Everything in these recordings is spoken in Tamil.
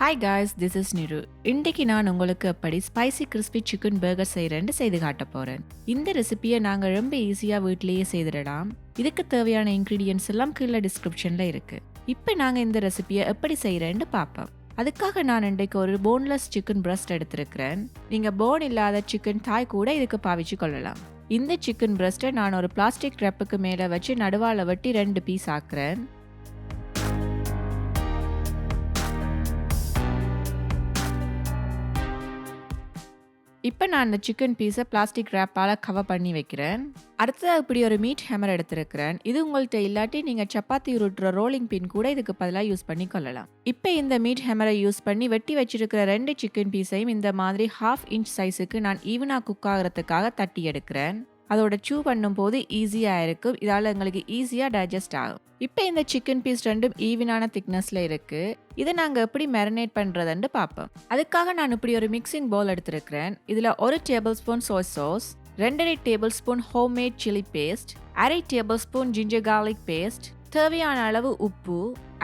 Hi guys, this is Niru. இன்றைக்கு நான் உங்களுக்கு எப்படி ஸ்பைசி கிறிஸ்பி சிக்கன் பர்கர் செய்கிறேன்னு செய்து காட்ட போகிறேன். இந்த ரெசிபியை நாங்கள் ரொம்ப ஈஸியாக வீட்டிலேயே செய்திடலாம். இதுக்கு தேவையான இன்க்ரீடியன்ஸ் எல்லாம் கீழே டிஸ்கிரிப்ஷனில் இருக்குது. இப்போ நாங்கள் இந்த ரெசிபியை எப்படி செய்கிறேன்னு பார்ப்போம். அதுக்காக நான் இன்றைக்கு ஒரு போன்லெஸ் சிக்கன் பிரஸ்ட் எடுத்திருக்கிறேன். நீங்கள் போன் இல்லாத சிக்கன் தாய் கூட இதுக்கு பாவிச்சு கொள்ளலாம். இந்த சிக்கன் பிரஸ்ட்டை நான் ஒரு பிளாஸ்டிக் ரப்புக்கு மேலே வச்சு நடுவால் வெட்டி 2 பீஸ் ஆக்குறேன். இப்போ நான் அந்த சிக்கன் பீஸை பிளாஸ்டிக் ரேப்பால் கவர் பண்ணி வைக்கிறேன். அடுத்ததாக இப்படி ஒரு மீட் ஹேமர் எடுத்திருக்கிறேன். இது உங்கள்கிட்ட இல்லாட்டி நீங்கள் சப்பாத்தி உருட்டுற ரோலிங் பின் கூட இதுக்கு பதிலாக யூஸ் பண்ணி கொள்ளலாம். இப்போ இந்த மீட் ஹேமரை யூஸ் பண்ணி வெட்டி வச்சிருக்கிற 2 சிக்கன் பீஸையும் இந்த மாதிரி 1/2 இன்ச் சைஸுக்கு நான் ஈவனாக குக் ஆகிறதுக்காக தட்டி எடுக்கிறேன். அதோட சூ பண்ணும்போது ஈஸியாக இருக்கும். இதால் எங்களுக்கு ஈஸியாக டைஜஸ்ட் ஆகும். இப்போ இந்த சிக்கன் பீஸ் 2 ஈவனான திக்னஸில் இருக்குது. இதை நாங்கள் எப்படி மேரினேட் பண்ணுறதுன்னு பார்ப்போம். அதுக்காக நான் இப்படி ஒரு மிக்சிங் பவுல் எடுத்திருக்கிறேன். இதில் 1 tablespoon soy sauce, 2.5 tablespoon homemade chilli paste, 1/2 tablespoon ginger garlic paste, தேவையான அளவு உப்பு,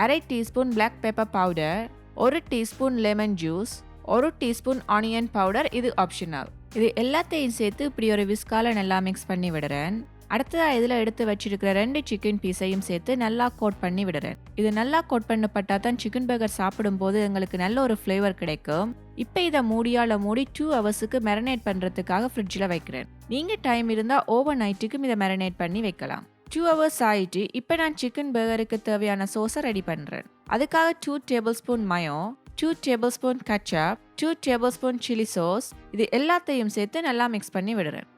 1/2 teaspoon black pepper powder, 1 teaspoon lemon juice, 1 teaspoon onion powder. இது ஆப்ஷனல். இது எல்லாத்தையும் சேர்த்து இப்படி ஒரு விஸ்கால நல்லா மிக்ஸ் பண்ணி விடுறேன். அடுத்ததாக இதில் எடுத்து வச்சிருக்கிற 2 சிக்கன் பீஸையும் சேர்த்து நல்லா கோட் பண்ணி விடுறேன். இது நல்லா கோட் பண்ணப்பட்டா தான் சிக்கன் பர்கர் சாப்பிடும்போது எங்களுக்கு நல்ல ஒரு ஃப்ளேவர் கிடைக்கும். இப்போ இதை மூடியால் மூடி 2 ஹவர்ஸுக்கு மேரினேட் பண்ணுறதுக்காக ஃப்ரிட்ஜில் வைக்கிறேன். நீங்கள் டைம் இருந்தால் ஓவர் நைட்டுக்கும் இதை மேரினேட் பண்ணி வைக்கலாம். 2 ஹவர்ஸ் ஆகிட்டு இப்போ நான் சிக்கன் பர்கருக்கு தேவையான சோஸை ரெடி பண்ணுறேன். அதுக்காக 2 tablespoon mayo, 2 tablespoon ketchup, 2 tablespoon chilli sauce, இது எல்லாத்தையும் சேர்த்து நல்லா மிக்ஸ் பண்ணி விடுறேன்.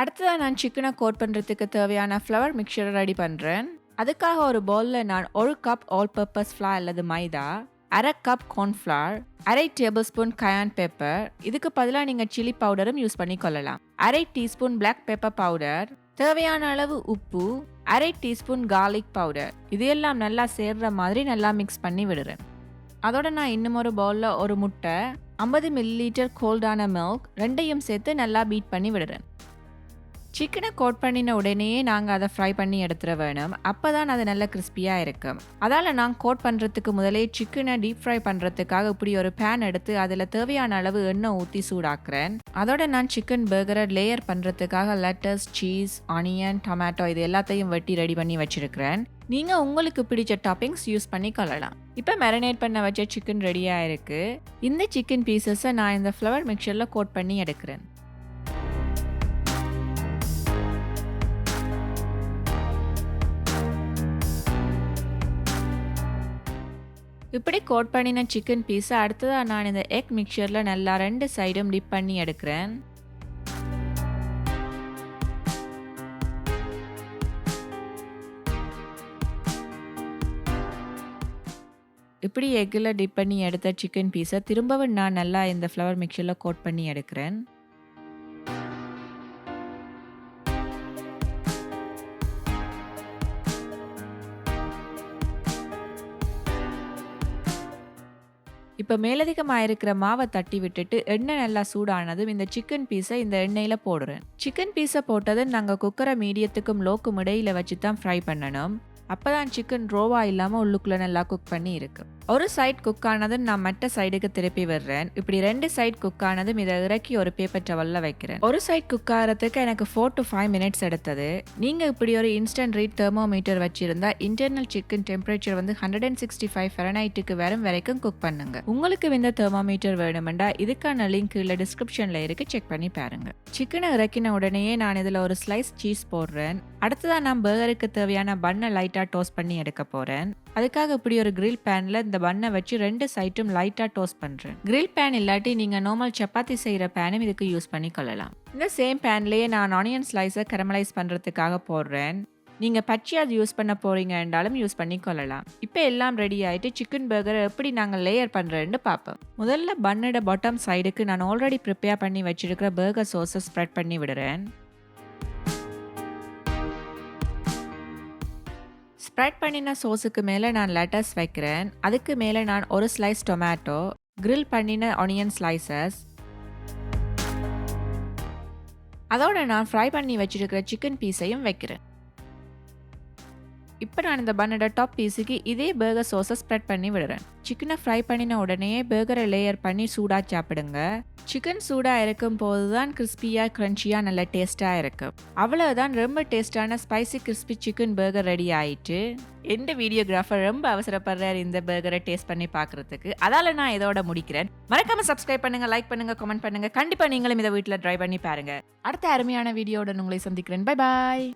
அடுத்ததாக நான் சிக்கனை கோட் பண்ணுறதுக்கு தேவையான ஃப்ளவர் மிக்சரை ரெடி பண்ணுறேன். அதுக்காக ஒரு பவுலில் நான் 1 கப் ஆல் பர்பஸ் ஃப்ளார் அல்லது மைதா, 1/2 cup cornflour, 1/2 table spoon Gayan pepper, இதுக்கு பதிலாக நீங்கள் சில்லி பவுடரும் யூஸ் பண்ணி கொள்ளலாம், 1/2 டீஸ்பூன் பிளாக் பெப்பர் பவுடர், தேவையான அளவு உப்பு, 1/2 டீஸ்பூன் கார்லிக் பவுடர், இது எல்லாம் நல்லா சேர்ற மாதிரி நல்லா மிக்ஸ் பண்ணி விடுறேன். அதோட நான் இன்னும் ஒரு பவுலில் ஒரு முட்டை, 50 மில்லிலிட்டர் கோல்டான மில்க் ரெண்டையும் சேர்த்து நல்லா பீட் பண்ணி விடுறேன். சிக்கனை கோட் பண்ணின உடனேயே நாங்கள் அதை ஃப்ரை பண்ணி எடுத்துட வேணும். அப்போ தான் அது நல்ல கிறிஸ்பியாக இருக்கும். அதால் நான் கோட் பண்ணுறதுக்கு முதலே சிக்கனை டீப் ஃப்ரை பண்ணுறதுக்காக இப்படி ஒரு பேன் எடுத்து அதில் தேவையான அளவு எண்ணெய் ஊற்றி சூடாக்குறேன். அதோட நான் சிக்கன் பர்கரை லேயர் பண்ணுறதுக்காக லெட்டஸ், சீஸ், ஆனியன், டொமேட்டோ இது எல்லாத்தையும் வெட்டி ரெடி பண்ணி வச்சுருக்கிறேன். நீங்கள் உங்களுக்கு பிடிச்ச டாப்பிங்ஸ் யூஸ் பண்ணி கொள்ளலாம். இப்போ மேரினேட் பண்ண வச்ச சிக்கன் ரெடியாக இருக்குது. இந்த சிக்கன் பீசஸை நான் இந்த ஃப்ளவர் மிக்சரில் கோட் பண்ணி எடுக்கிறேன். இப்படி கோட் பண்ணின சிக்கன் பீஸை அடுத்ததாக நான் இந்த எக் மிக்சரில் நல்லா 2 சைடும் டிப் பண்ணி எடுக்கிறேன். இப்படி எக்கில் டிப் பண்ணி எடுத்த சிக்கன் பீஸை திரும்பவும் நான் நல்லா இந்த ஃப்ளவர் மிக்சரில் கோட் பண்ணி எடுக்கிறேன். இப்போ மேலதிகமாக இருக்கிற மாவை தட்டி விட்டுட்டு எண்ணெய் நல்லா சூடானதும் இந்த சிக்கன் பீஸை இந்த எண்ணெயில் போடுறேன். சிக்கன் பீஸை போட்டதும் நாங்கள் குக்கரை மீடியத்துக்கும் லோக்கும் இடையில வச்சு தான் ஃப்ரை பண்ணணும். அப்போ தான் சிக்கன் ரோவா இல்லாமல் உள்ளுக்குள்ளே நல்லா குக் பண்ணி இருக்கு. ஒரு சைட் குக் ஆனதும் நான் மற்ற சைடுக்கு திருப்பி விடுறேன். இப்படி 2 சைட் குக் ஆனதும் இதை இறக்கி ஒரு பேப்பர் டவலில் வைக்கிறேன். ஒரு சைட் குக் ஆகிறதுக்கு எனக்கு 4 to 5 மினிட்ஸ் எடுத்தது. நீங்கள் இப்படி ஒரு இன்ஸ்டன்ட் ரீட் தெர்மோமீட்டர் வச்சிருந்தா இன்டர்னல் சிக்கன் டெம்பரேச்சர் 165 ஃபெரனைட்டுக்கு வரைக்கும் குக் பண்ணுங்க. உங்களுக்கு இந்த தெர்மோமீட்டர் வேணுமெண்டா இதுக்கான லிங்க் இல்லை டிஸ்கிரிப்ஷனில் இருக்கு, செக் பண்ணி பாருங்க. சிக்கனை இறக்கின உடனேயே நான் இதில் ஒரு ஸ்லைஸ் சீஸ் போடுறேன். அடுத்ததான் நான் பர்கருக்கு தேவையான பன்னை லைட்டாக டோஸ்ட் பண்ணி எடுக்க போகிறேன். அதுக்காக இப்படி ஒரு கிரில் பேனில் இந்த பன்னை வச்சு 2 சைட்டும் லைட்டாக டோஸ்ட் பண்ணுறேன். கிரில் பேன் இல்லாட்டி நீங்கள் நார்மல் சப்பாத்தி செய்கிற பேனும் இதுக்கு யூஸ் பண்ணி கொள்ளலாம். இந்த சேம் பேன்லேயே நான் ஆனியன் ஸ்லைஸை கரமலைஸ் பண்ணுறதுக்காக போடுறேன். நீங்கள் பச்சையாக அது யூஸ் பண்ண போகிறீங்க என்றாலும் யூஸ் பண்ணி கொள்ளலாம். இப்போ எல்லாம் ரெடி ஆகிட்டு சிக்கன் பர்கரை எப்படி நாங்கள் லேயர் பண்ணுறேன்னு பார்ப்போம். முதல்ல பன்னோட பாட்டம் சைடுக்கு நான் ஆல்ரெடி ப்ரிப்பேர் பண்ணி வச்சிருக்கிற பர்கர் சோஸை ஸ்ப்ரெட் பண்ணி விடுறேன். ஸ்ப்ரெட் பண்ணின சோஸுக்கு மேலே நான் லெட்டஸ் வைக்கிறேன். அதுக்கு மேலே நான் ஒரு ஸ்லைஸ் டொமேட்டோ, கிரில் பண்ணின ஆனியன் ஸ்லைசஸ், அதோட நான் ஃப்ரை பண்ணி வச்சிருக்கிற சிக்கன் பீஸையும் வைக்கிறேன். இப்போ நான் இந்த பன்னோட டாப் பீஸுக்கு இதே பர்கர் சோஸை ஸ்ப்ரெட் பண்ணி விடுறேன். சிக்கனை ஃப்ரை பண்ணின உடனே பர்கரை லேயர் பண்ணி சூடாக சாப்பிடுங்க. சிக்கன் சூடாக இருக்கும் போது தான் கிறிஸ்பியாக க்ரன்ச்சியாக நல்ல டேஸ்ட்டாக இருக்கும். அவ்வளோதான், ரொம்ப டேஸ்டான spicy crispy chicken burger ready ஆயிட்டு. எந்த வீடியோகிராஃபர் ரொம்ப அவசரப்படுறாரு இந்த பர்கரை டேஸ்ட் பண்ணி பார்க்கறதுக்கு. அதால நான் இதோட முடிக்கிறேன். மறக்காம சப்ஸ்கிரைப் பண்ணுங்க, லைக் பண்ணுங்க, கமெண்ட் பண்ணுங்க. கண்டிப்பா நீங்களும் இதை வீட்டில் ட்ரை பண்ணி பாருங்க. அடுத்த அருமையான வீடியோவுடன் உங்களை சந்திக்கிறேன். Bye bye.